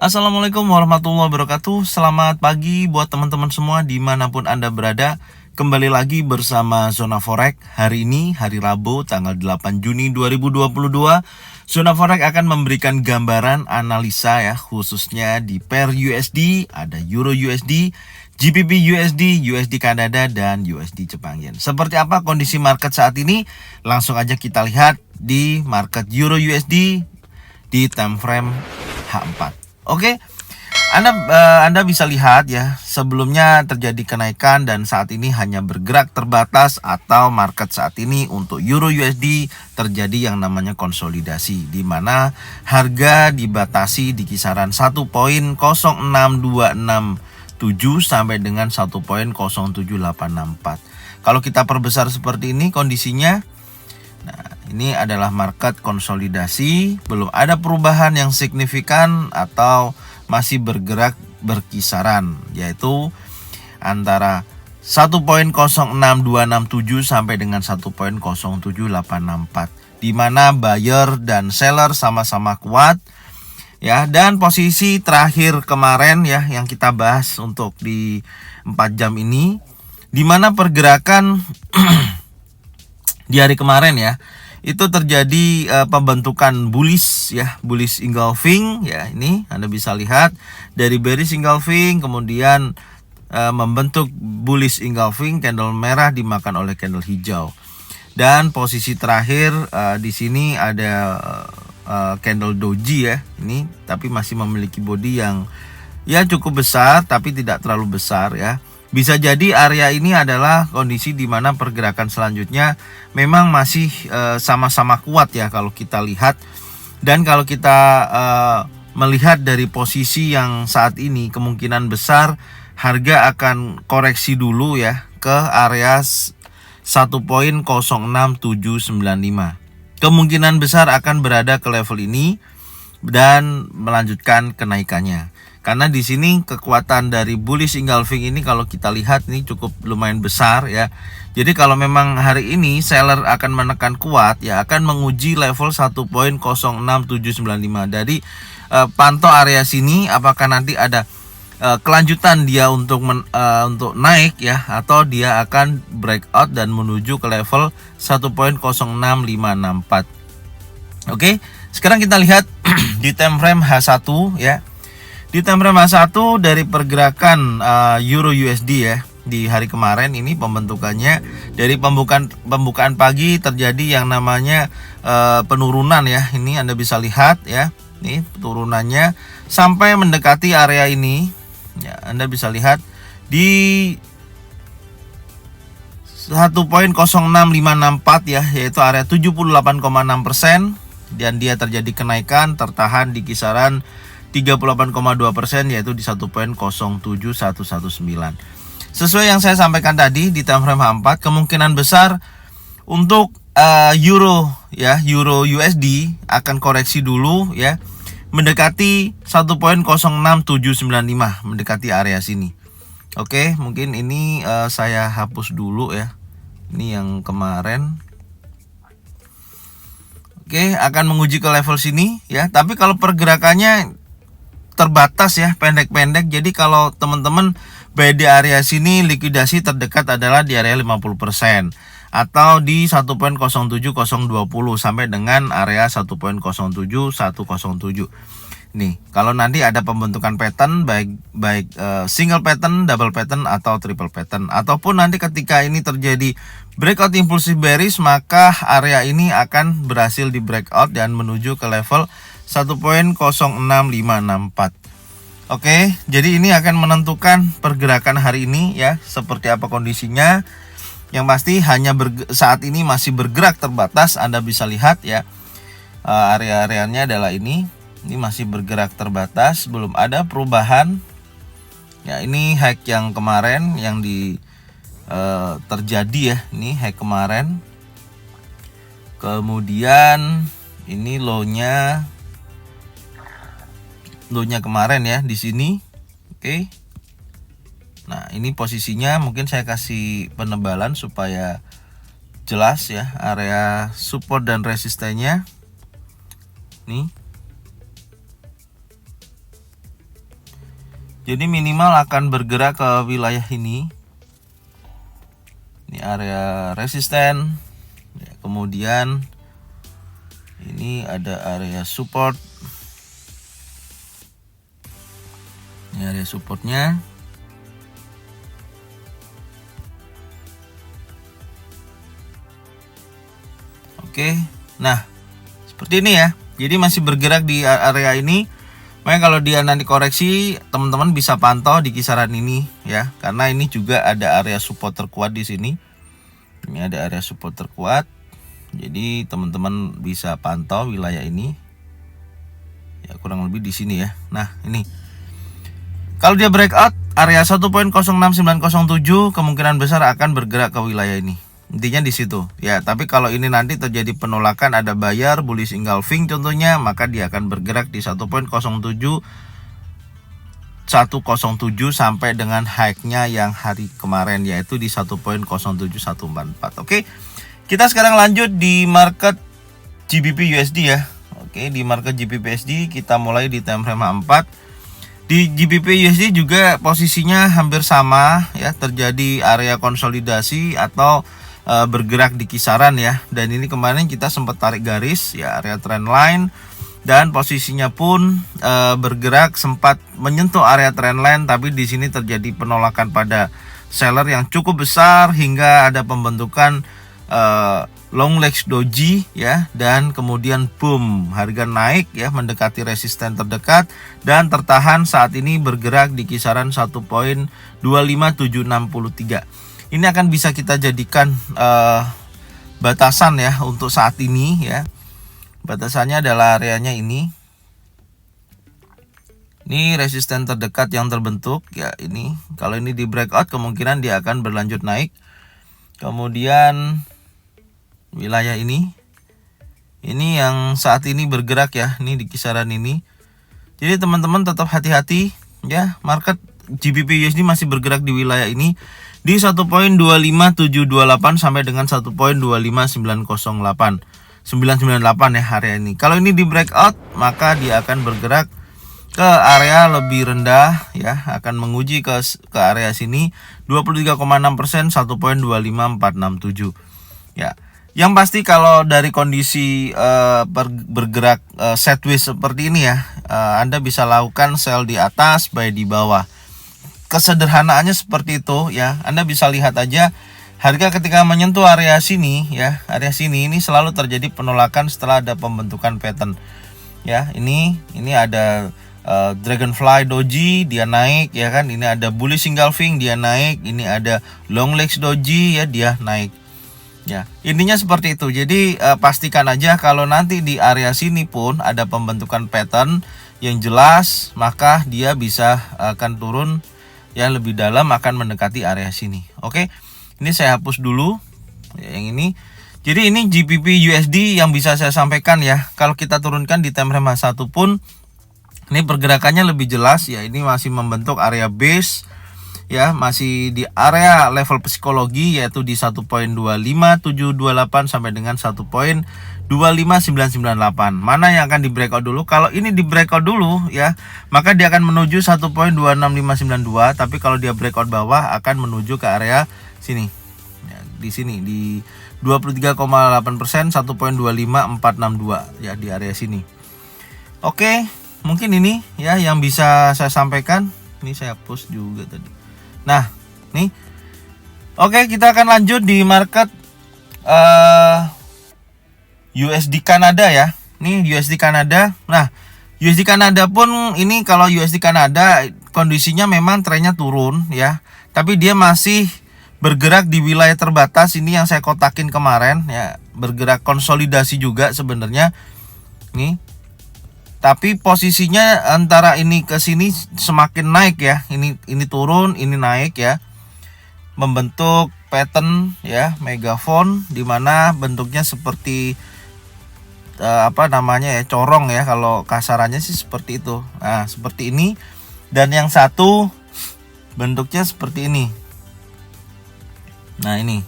Assalamualaikum warahmatullahi wabarakatuh. Selamat pagi buat teman-teman semua dimanapun Anda berada. Kembali lagi bersama Zona Forex. Hari ini hari Rabu tanggal 8 Juni 2022. Zona Forex akan memberikan gambaran analisa ya, khususnya di pair USD, ada Euro USD, GBP USD, USD Kanada, dan USD Jepang Yen. Seperti apa kondisi market saat ini? Langsung aja kita lihat di market Euro USD di time frame H4. Oke, Anda bisa lihat ya, sebelumnya terjadi kenaikan dan saat ini hanya bergerak terbatas, atau market saat ini untuk Euro USD terjadi yang namanya konsolidasi, di mana harga dibatasi di kisaran 1.06267 sampai dengan 1.07864. Kalau kita perbesar seperti ini kondisinya, nah, ini adalah market konsolidasi, belum ada perubahan yang signifikan atau masih bergerak berkisaran, yaitu antara 1.06267 sampai dengan 1.07864, di mana buyer dan seller sama-sama kuat ya. Dan posisi terakhir kemarin ya yang kita bahas untuk di 4 jam ini, di mana pergerakan di hari kemarin ya, itu terjadi pembentukan bullish ya, bullish engulfing ya. Ini Anda bisa lihat dari bearish engulfing kemudian membentuk bullish engulfing, candle merah dimakan oleh candle hijau. Dan posisi terakhir di sini ada candle doji ya. Ini tapi masih memiliki body yang ya cukup besar tapi tidak terlalu besar ya. Bisa jadi area ini adalah kondisi di mana pergerakan selanjutnya memang masih sama-sama kuat ya kalau kita lihat. Dan kalau kita melihat dari posisi yang saat ini, kemungkinan besar harga akan koreksi dulu ya ke area 1.06795. Kemungkinan besar akan berada ke level ini dan melanjutkan kenaikannya. Karena di sini kekuatan dari bullish engulfing ini kalau kita lihat ini cukup lumayan besar ya. Jadi kalau memang hari ini seller akan menekan kuat ya, akan menguji level 1.06795. Dari pantau area sini apakah nanti ada kelanjutan dia untuk naik ya, atau dia akan breakout dan menuju ke level 1.06564. Oke, sekarang kita lihat di time frame H1 ya. Di time frame H1 dari pergerakan Euro USD ya di hari kemarin ini, pembentukannya dari pembukaan pagi terjadi yang namanya penurunan ya. Ini Anda bisa lihat ya. Ini turunannya sampai mendekati area ini. Ya, Anda bisa lihat di 1.06564 ya, yaitu area 78,6%, dan dia terjadi kenaikan tertahan di kisaran 38,2%, yaitu di 1.07119. Sesuai yang saya sampaikan tadi di time frame H4, kemungkinan besar untuk Euro ya, Euro USD akan koreksi dulu ya, mendekati 1.06795, mendekati area sini. Oke, mungkin ini saya hapus dulu ya. Ini yang kemarin. Oke, akan menguji ke level sini ya. Tapi kalau pergerakannya terbatas ya, pendek-pendek. Jadi kalau teman-teman buy di area sini, likuidasi terdekat adalah di area 50% atau di 1.07020 sampai dengan area 1.07107. Nih, kalau nanti ada pembentukan pattern baik single pattern, double pattern, atau triple pattern, ataupun nanti ketika ini terjadi breakout impulsif bearish, maka area ini akan berhasil di breakout dan menuju ke level 1.06564. Oke, jadi ini akan menentukan pergerakan hari ini ya, seperti apa kondisinya. Yang pasti hanya saat ini masih bergerak terbatas. Anda bisa lihat ya, area-areanya adalah ini masih bergerak terbatas, belum ada perubahan. Ya, ini high yang kemarin yang terjadi ya, ini high kemarin. Kemudian ini low-nya kemarin ya di sini. Oke. Nah, ini posisinya mungkin saya kasih penebalan supaya jelas ya, area support dan resistennya. Nih. Jadi minimal akan bergerak ke wilayah ini. Ini area resisten. Ya, kemudian ini ada area support. Ini area supportnya. Oke, nah seperti ini ya. Jadi masih bergerak di area ini. Makanya kalau dia nanti koreksi, teman-teman bisa pantau di kisaran ini ya, karena ini juga ada area support terkuat di sini. Ini ada area support terkuat. Jadi teman-teman bisa pantau wilayah ini. Ya kurang lebih di sini ya. Nah, ini. Kalau dia breakout area 1.06907 kemungkinan besar akan bergerak ke wilayah ini. Intinya di situ ya. Tapi kalau ini nanti terjadi penolakan, ada buyer bullish engulfing contohnya, maka dia akan bergerak di 1.07107 sampai dengan high-nya yang hari kemarin, yaitu di 1.07144. Oke. Kita sekarang lanjut di market GBP USD ya. Oke, di market GBP USD kita mulai di time frame 4. Di GBP USD juga posisinya hampir sama ya, terjadi area konsolidasi atau bergerak di kisaran ya. Dan ini kemarin kita sempat tarik garis ya, area trend line, dan posisinya pun bergerak sempat menyentuh area trend line, tapi di sini terjadi penolakan pada seller yang cukup besar hingga ada pembentukan long legs doji ya, dan kemudian boom, harga naik ya mendekati resisten terdekat dan tertahan saat ini bergerak di kisaran 1.25763. Ini akan bisa kita jadikan batasan ya untuk saat ini ya. Batasannya adalah areanya ini. Ini resisten terdekat yang terbentuk ya ini. Kalau ini di breakout kemungkinan dia akan berlanjut naik. Kemudian wilayah ini yang saat ini bergerak ya, ini di kisaran ini. Jadi teman-teman tetap hati-hati ya, market GBP USD masih bergerak di wilayah ini di 1.25728 sampai dengan 1.25908 998 ya area ini. Kalau ini di breakout maka dia akan bergerak ke area lebih rendah ya, akan menguji ke area sini 23,6% 1.25467 ya. Yang pasti kalau dari kondisi bergerak sideways seperti ini ya, Anda bisa lakukan sell di atas, buy di bawah. Kesederhanaannya seperti itu ya. Anda bisa lihat aja harga ketika menyentuh area sini ya, area sini ini selalu terjadi penolakan setelah ada pembentukan pattern ya. Ini ada Dragonfly Doji, dia naik ya kan. Ini ada bullish engulfing, dia naik. Ini ada long legs doji ya, dia naik. Ya, intinya seperti itu. Jadi pastikan aja kalau nanti di area sini pun ada pembentukan pattern yang jelas, maka dia bisa akan turun ya lebih dalam, akan mendekati area sini. Oke. Ini saya hapus dulu ya, yang ini. Jadi ini GBP USD yang bisa saya sampaikan ya. Kalau kita turunkan di time frame 1 pun ini pergerakannya lebih jelas ya. Ini masih membentuk area base ya, masih di area level psikologi yaitu di 1.25728 sampai dengan 1.25998. Mana yang akan di breakout dulu? Kalau ini di breakout dulu ya, maka dia akan menuju 1.26592, tapi kalau dia breakout bawah akan menuju ke area sini. Ya, di sini di 23,8% 1.25462 ya, di area sini. Oke, mungkin ini ya yang bisa saya sampaikan. Ini saya hapus juga tadi. Nah, nih. Oke, kita akan lanjut di market USD Kanada ya. Nih USD Kanada. Nah, USD Kanada pun ini, kalau USD Kanada kondisinya memang trennya turun ya. Tapi dia masih bergerak di wilayah terbatas ini yang saya kotakin kemarin ya. Bergerak konsolidasi juga sebenarnya. Nih. Tapi posisinya antara ini ke sini semakin naik ya. Ini turun, ini naik ya. Membentuk pattern ya, megaphone, dimana bentuknya seperti apa namanya ya, corong ya, kalau kasarannya sih seperti itu. Nah, seperti ini. Dan yang satu bentuknya seperti ini. Nah, ini.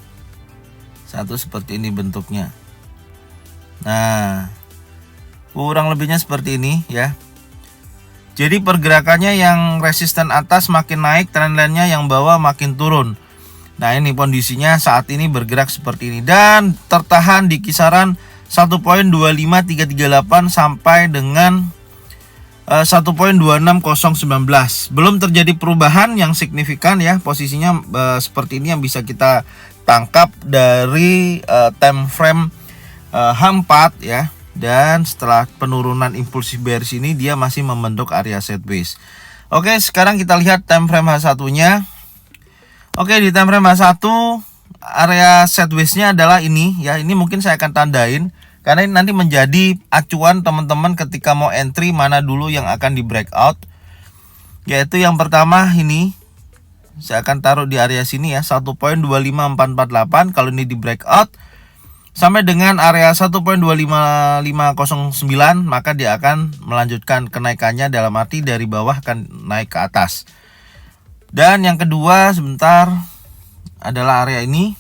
Satu seperti ini bentuknya. Nah, kurang lebihnya seperti ini ya. Jadi pergerakannya yang resisten atas makin naik, trendline-nya yang bawah makin turun. Nah, ini kondisinya saat ini bergerak seperti ini dan tertahan di kisaran 1.25338 sampai dengan 1.26019. Belum terjadi perubahan yang signifikan ya. Posisinya seperti ini yang bisa kita tangkap dari time frame H4 ya. Dan setelah penurunan impulsif bearish ini dia masih membentuk area sideways. Oke, sekarang kita lihat time frame H1-nya. Oke, di time frame H1 area sideways-nya adalah ini ya. Ini mungkin saya akan tandain karena ini nanti menjadi acuan teman-teman ketika mau entry mana dulu yang akan di breakout. Yaitu yang pertama ini saya akan taruh di area sini ya, 1.25448. Kalau ini di breakout sampai dengan area 1.25509, maka dia akan melanjutkan kenaikannya, dalam arti dari bawah akan naik ke atas. Dan yang kedua sebentar adalah area ini.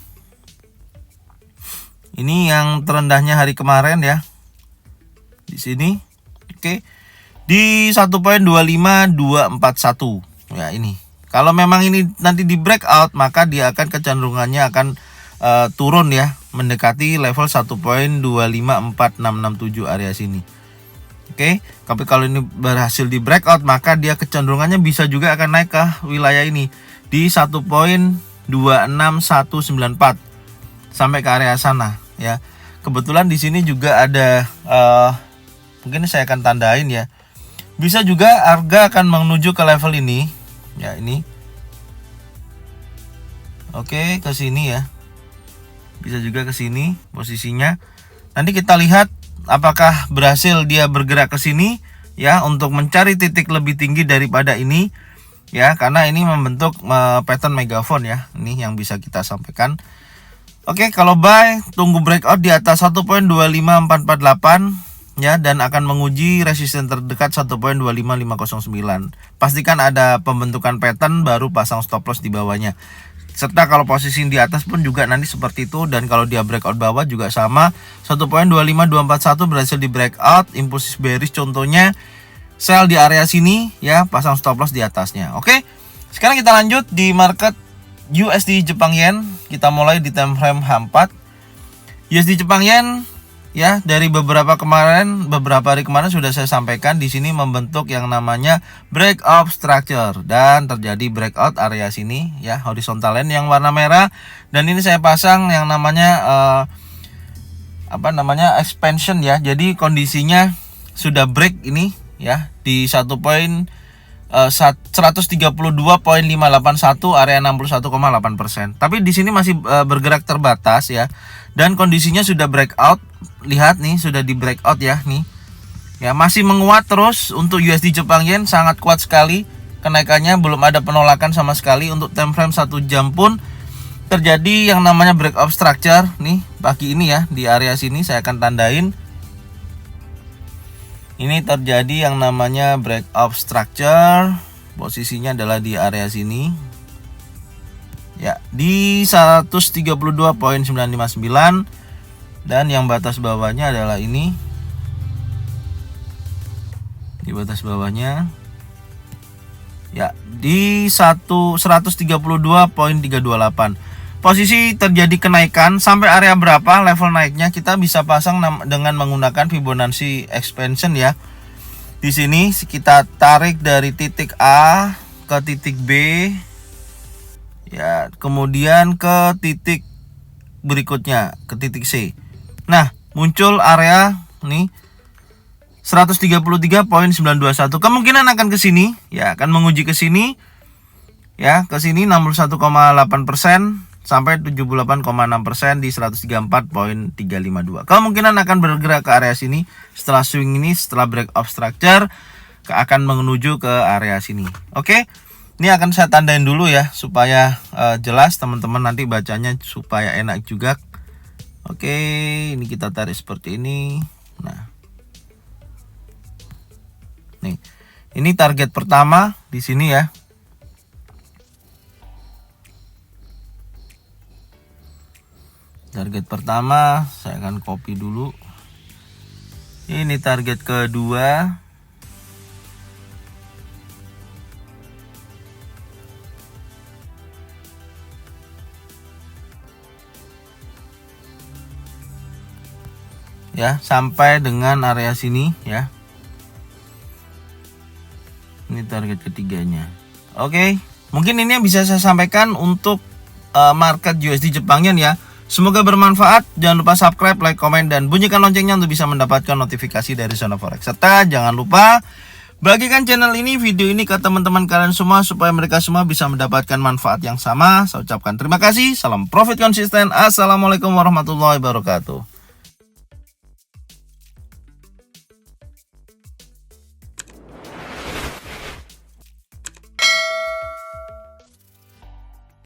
Ini yang terendahnya hari kemarin ya. Di sini. Oke. Di 1.25241. Ya, ini. Kalau memang ini nanti di breakout, maka dia akan kecenderungannya akan turun ya, mendekati level 1.25467 area sini. Oke. Tapi kalau ini berhasil di breakout, maka dia kecenderungannya bisa juga akan naik ke wilayah ini di 1.26194 sampai ke area sana ya. Kebetulan di sini juga ada mungkin saya akan tandain ya. Bisa juga harga akan menuju ke level ini ya, ini. Oke, ke sini ya. Bisa juga ke sini posisinya. Nanti kita lihat apakah berhasil dia bergerak ke sini ya, untuk mencari titik lebih tinggi daripada ini ya, karena ini membentuk pattern megaphone ya. Ini yang bisa kita sampaikan. Oke, kalau buy tunggu breakout di atas 1.25448 ya, dan akan menguji resisten terdekat 1.25509. Pastikan ada pembentukan pattern baru pasang stop loss di bawahnya. Serta kalau posisi di atas pun juga nanti seperti itu, dan kalau dia breakout bawah juga sama. 1.25241 berhasil di breakout, impulsif bearish contohnya sell di area sini ya, pasang stop loss di atasnya. Oke. Sekarang kita lanjut di market USD Jepang Yen. Kita mulai di time frame H4. USD Jepang Yen ya, dari beberapa hari kemarin sudah saya sampaikan di sini membentuk yang namanya breakout structure, dan terjadi breakout area sini ya, horizontal line yang warna merah, dan ini saya pasang yang namanya expansion ya. Jadi kondisinya sudah break ini ya di 132.581 area 61,8%. Tapi di sini masih bergerak terbatas ya. Dan kondisinya sudah breakout. Lihat nih, sudah di breakout ya nih. Ya, masih menguat terus untuk USD Jepang Yen, sangat kuat sekali. Kenaikannya belum ada penolakan sama sekali. Untuk time frame 1 jam pun terjadi yang namanya breakout structure nih pagi ini ya, di area sini saya akan tandain. Ini terjadi yang namanya breakout structure. Posisinya adalah di area sini. Ya, di 132.959, dan yang batas bawahnya adalah ini. Di batas bawahnya ya di 132.328. Posisi terjadi kenaikan sampai area berapa level naiknya kita bisa pasang dengan menggunakan Fibonacci expansion ya. Di sini kita tarik dari titik A ke titik B ya, kemudian ke titik berikutnya ke titik C. Nah, muncul area nih 133.921. Kemungkinan akan ke sini ya, akan menguji ke sini ya, ke sini 61,8% sampai 78,6% di 134.352. Kemungkinan akan bergerak ke area sini setelah swing ini, setelah breakout structure akan menuju ke area sini. Oke. Ini akan saya tandain dulu ya supaya jelas teman-teman nanti bacanya supaya enak juga. Oke, ini kita tarik seperti ini. Nah. Nih. Ini target pertama di sini ya. Target pertama saya akan copy dulu. Ini target kedua. ya sampai dengan area sini ya. Ini target ketiganya. Oke, mungkin ini yang bisa saya sampaikan untuk market USD Jepang Yen ya. Semoga bermanfaat. Jangan lupa subscribe, like, komen, dan bunyikan loncengnya untuk bisa mendapatkan notifikasi dari Zona Forex. Serta jangan lupa bagikan channel ini, video ini ke teman-teman kalian semua supaya mereka semua bisa mendapatkan manfaat yang sama. Saya ucapkan terima kasih. Salam profit konsisten. Assalamualaikum warahmatullahi wabarakatuh.